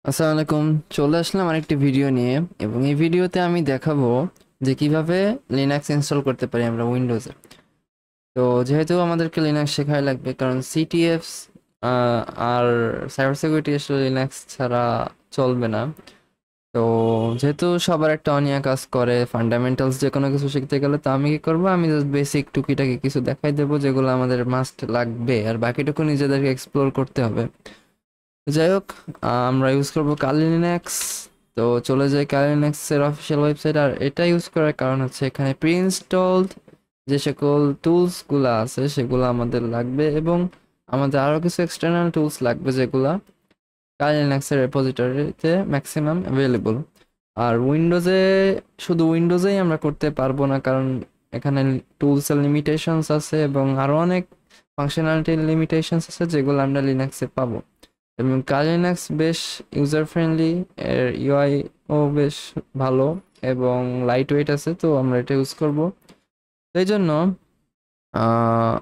আসসালামু আলাইকুম। চলে আসলাম আরেকটি ভিডিও নিয়ে এবং এই ভিডিওতে আমি দেখাবো যে কিভাবে লিনাক্স ইনস্টল করতে পারি আমরা উইন্ডোজে। তো যেহেতু আমাদেরকে লিনাক্স শেখাই লাগবে, কারণ সিটিএফস আর সাইবার সিকিউরিটি আসলে লিনাক্স ছাড়া চলবে না। তো যেহেতু সবার একটা অনিয়া কাজ করে ফান্ডামেন্টালস যে কোনো কিছু শিখতে গেলে, তো আমি কি করবো, আমি জাস্ট বেসিক টুকিটাকি কিছু দেখাই দেবো যেগুলো আমাদের মাস্ট লাগবে, আর বাকিটুকু নিজেদেরকে এক্সপ্লোর করতে হবে। যাই হোক, আমরা ইউজ করব কালি লিনাক্স। তো চলে যাই কালি লিনাক্সের অফিসিয়াল ওয়েবসাইট, আর এটা ইউজ করার কারণ হচ্ছে এখানে প্রি ইনস্টলড যে সকল টুলসগুলো আছে সেগুলো আমাদের লাগবে, এবং আমাদের আরও কিছু এক্সটার্নাল টুলস লাগবে যেগুলা কালি লিনাক্সের রেপোজিটরিতে ম্যাক্সিমাম অ্যাভেলেবল। আর উইন্ডোজে, শুধু উইন্ডোজেই আমরা করতে পারবো না, কারণ এখানে টুলসের লিমিটেশনস আছে এবং আরও অনেক ফাংশনালিটির লিমিটেশনস আছে যেগুলো আমরা লিনাক্সে পাবো। এবং কালি লিনাক্স বেশ ইউজার ফ্রেন্ডলি, এর ইউআই ও বেশ ভালো এবং লাইট ওয়েট আছে, তো আমরা এটা ইউজ করব। এই জন্য আহ,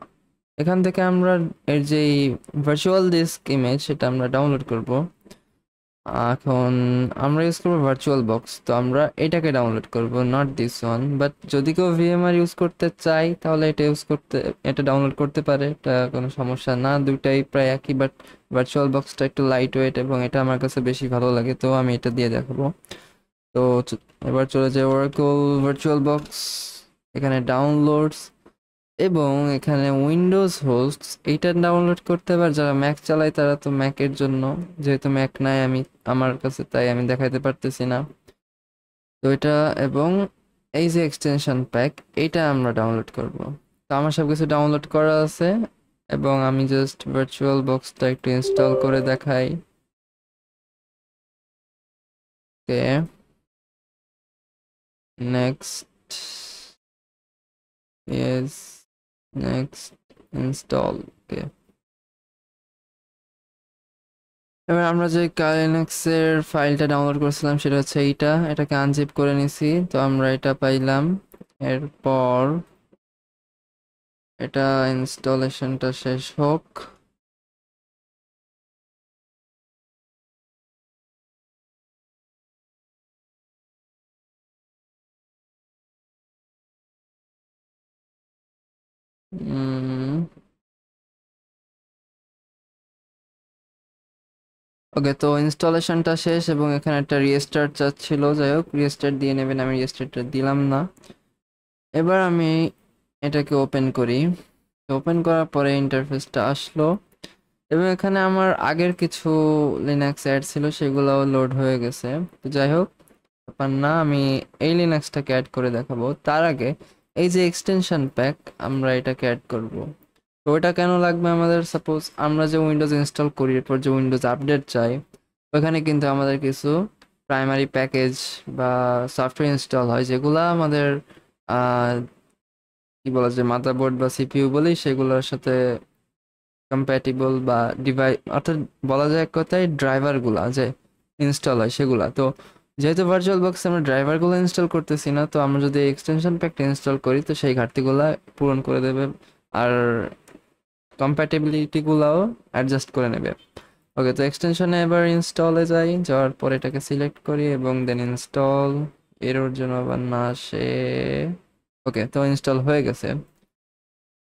এখান থেকে আমরা এর যে ভার্চুয়াল ডিস্ক ইমেজ সেটা আমরা ডাউনলোড করব। এখন আমরা ইউজ করবো ভার্চুয়াল বক্স, তো আমরা এটাকে ডাউনলোড করব, নট দিস ওয়ান। বাট যদি কেউ ভিএমআর ইউজ করতে চাই তাহলে এটা ডাউনলোড করতে পারে, এটা কোনো সমস্যা না, দুইটাই প্রায় একই। বাট ভার্চুয়াল বক্সটা একটু লাইট ওয়েট এবং এটা আমার কাছে বেশি ভালো লাগে, তো আমি এটা দিয়ে দেখাবো। তো এবার চলে যায় ওরাকল ভার্চুয়াল বক্স, এখানে ডাউনলোডস, এবং এখানে উইন্ডোজ হোস্টস এইটা ডাউনলোড করতে পারে। যারা ম্যাক চালায় তারা তো ম্যাকের জন্য, যেহেতু ম্যাক নাই আমার কাছে, তাই আমি দেখাইতে পারতেছি না। তো এটা, এবং এই যে এক্সটেনশন প্যাক, এইটা আমরা ডাউনলোড করব। তো আমার সব কিছু ডাউনলোড করা আছে, এবং আমি জাস্ট ভার্চুয়াল বক্সটা একটু ইনস্টল করে দেখাই। ওকে, নেক্সট, ইয়েস, নেক্সট, ইনস্টল। ওকে, এবার আমরা যে কালিনাক্সের ফাইলটা ডাউনলোড করেছিলাম সেটা হচ্ছে এটাকে আনজিপ করে নিছি, তো আমরা এটা পাইলাম। এরপর এটা ইনস্টলেশনটা শেষ হোক। ওকে, তো ইনস্টলেশনটা শেষ এবং এখানে একটা রিস্টার্ট চাচ্ছিল, যাই হোক রিস্টার্ট দিয়ে নেবেন, আমি রিস্টার্টটা দিলাম না। এবার আমি এটাকে ওপেন করি। ওপেন করার পরে ইন্টারফেসটা আসলো, এবং এখানে আমার আগের কিছু লিনাক্স অ্যাড ছিল সেগুলোও লোড হয়ে গেছে। তো যাই হোক, ব্যাপার না, আমি এই লিনাক্সটাকে অ্যাড করে দেখাবো। তার আগে এই যে এক্সটেনশন প্যাক, আমরা এটাকে অ্যাড করব। তো ওটা কেন লাগবে আমাদের, সাপোজ আমরা যে উইন্ডোজ ইনস্টল করি, এরপর যে উইন্ডোজ আপডেট চাই, ওখানে কিন্তু আমাদের কিছু প্রাইমারি প্যাকেজ বা সফটওয়্যার ইনস্টল হয় যেগুলো আমাদের কি বলা যায়, মাদারবোর্ড বা সিপিইউ বলি, সেগুলোর সাথে কম্প্যাটিবল বা অর্থাৎ বলা যায় এক কথায় ড্রাইভারগুলা যে ইনস্টল হয় সেগুলা। তো যেহেতু ভার্চুয়াল বক্সে আমরা ড্রাইভারগুলো ইনস্টল করতেছি না, তো আমরা যদি এক্সটেনশন প্যাকটা ইনস্টল করি তো সেই ঘাটতিগুলা পূরণ করে দেবে, আর কম্প্যাটিবিলিটিগুলাও অ্যাডজাস্ট করে নেবে। ওকে, তো এক্সটেনশনে এবার ইনস্টলে যাওয়ার পর এটাকে সিলেক্ট করি এবং দেন ইনস্টল, এরর জন্য আবার না আসে। ওকে, তো ইনস্টল হয়ে গেছে।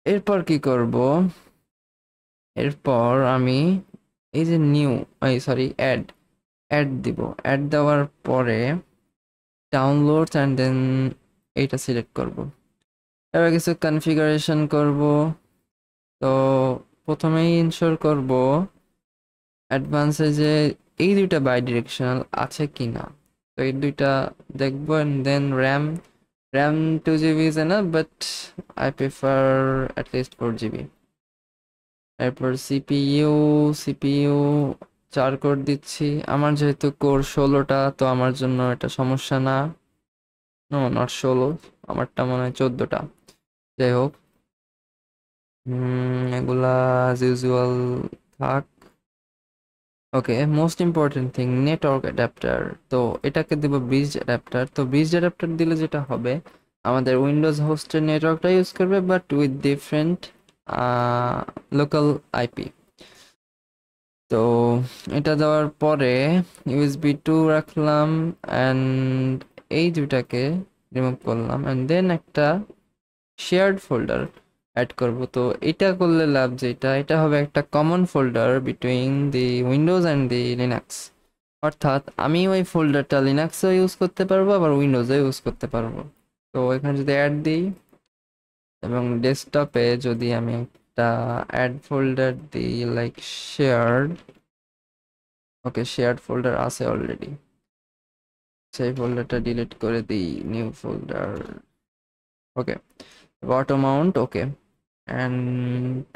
এরপর কি করব, এরপর আমি এই যে নিউ, সরি, অ্যাড অ্যাড দিব। অ্যাড দেওয়ার পরে ডাউনলোড অ্যান্ড দেন এইটা সিলেক্ট করব। এবার কিছু কনফিগারেশন করব। তো প্রথমেই ইনশোর করব অ্যাডভান্সে যে এই দুইটা বাই ডিরেকশনাল আছে কি না। তো এই দুইটা দেখবো, and then RAM 2 GB is enough, but I prefer at least 4 GB। এরপর সিপিইউ 4 কোর দিচ্ছি। আমার যেহেতু কোর 16টা, তো আমার জন্য এটা সমস্যা না। নো, নট 16, আমারটা মনে হয় 14টা। যাই হোক, এগুলা অ্যাজ ইউজুয়াল থাক। Okay, most important thing, network adapter. তো এটাকে দেব ব্রিজ অ্যাডাপ্টার। তো ব্রিজ অ্যাডাপ্টার দিলে যেটা হবে, আমাদের উইন্ডোজ হোস্টের নেটওয়ার্কটা ইউজ করবে, but with different local IP. তো তো এটা দেওয়ার পরে ইউএসবি 2 রাখলাম অ্যান্ড এই দুটাকে রিমুভ করলাম অ্যান্ড দেন একটা শেয়ার্ড ফোল্ডার অ্যাড করব। তো এটা করলে লাভ যেটা, এটা হবে একটা common folder between the Windows and the Linux. অর্থাৎ আমি ওই ফোল্ডারটা লিনাক্সও ইউজ করতে পারবো আবার উইন্ডোজও ইউজ করতে পারবো। তো এখানে যদি অ্যাড দিই এবং ডেস্কটপে যদি আমি একটা অ্যাড ফোল্ডার দিই লাইক শেয়ার্ড, ওকে শেয়ার্ড ফোল্ডার আছে অলরেডি, সেই ফোল্ডারটা ডিলিট করে দিই, new folder, okay auto mount, okay, and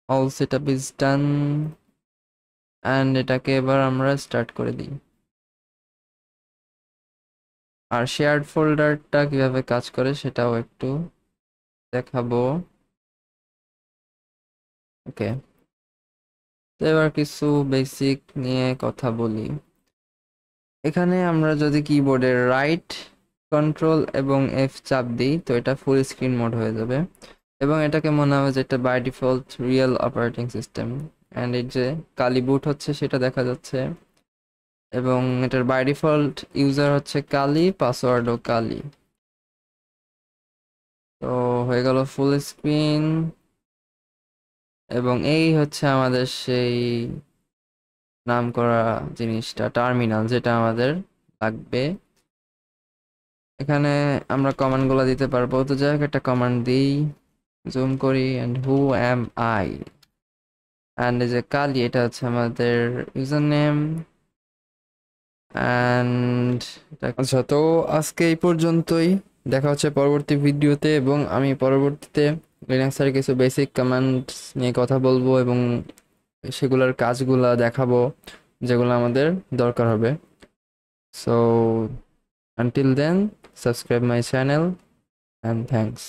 all setup is done and এটাকে এবার আমরা স্টার্ট করে দিই। আর শেয়ার্ড ফোল্ডারটা কিভাবে কাজ করে সেটাও একটু দেখাবো। ওকে, তো এবার কিছু বেসিক নিয়ে কথা বলি। এখানে আমরা যদি কিবোর্ডের রাইট কন্ট্রোল এবং এফ চাপ দিই তো এটা ফুল স্ক্রিন মোড হয়ে যাবে এবং এটাকে মনে হবে যে এটা by default real operating system and এই যে কালি বুট হচ্ছে সেটা দেখা যাচ্ছে এবং এটার বাই ডিফল্ট ইউজার হচ্ছে কালি, পাসওয়ার্ডও কালি। তো হয়ে গেল ফুল স্ক্রিন এবং এই হচ্ছে আমাদের সেই নাম করা জিনিসটা, টার্মিনাল, যেটা আমাদের লাগবে। এখানে আমরা কমান্ডগুলো দিতে পারবো। তো যাই হোক একটা কমান্ড দিই, জুম করি and who am I, and এই যে কালি এটা হচ্ছে আমাদের ইউজার নেম অ্যান্ড আচ্ছা। তো আজকে এই পর্যন্তই, দেখা হচ্ছে পরবর্তী ভিডিওতে এবং আমি পরবর্তীতে লিনাক্সের কিছু বেসিক কমান্ডস নিয়ে কথা বলবো এবং সেগুলোর কাজগুলা দেখাবো যেগুলো আমাদের দরকার হবে। So until then, subscribe my channel and thanks.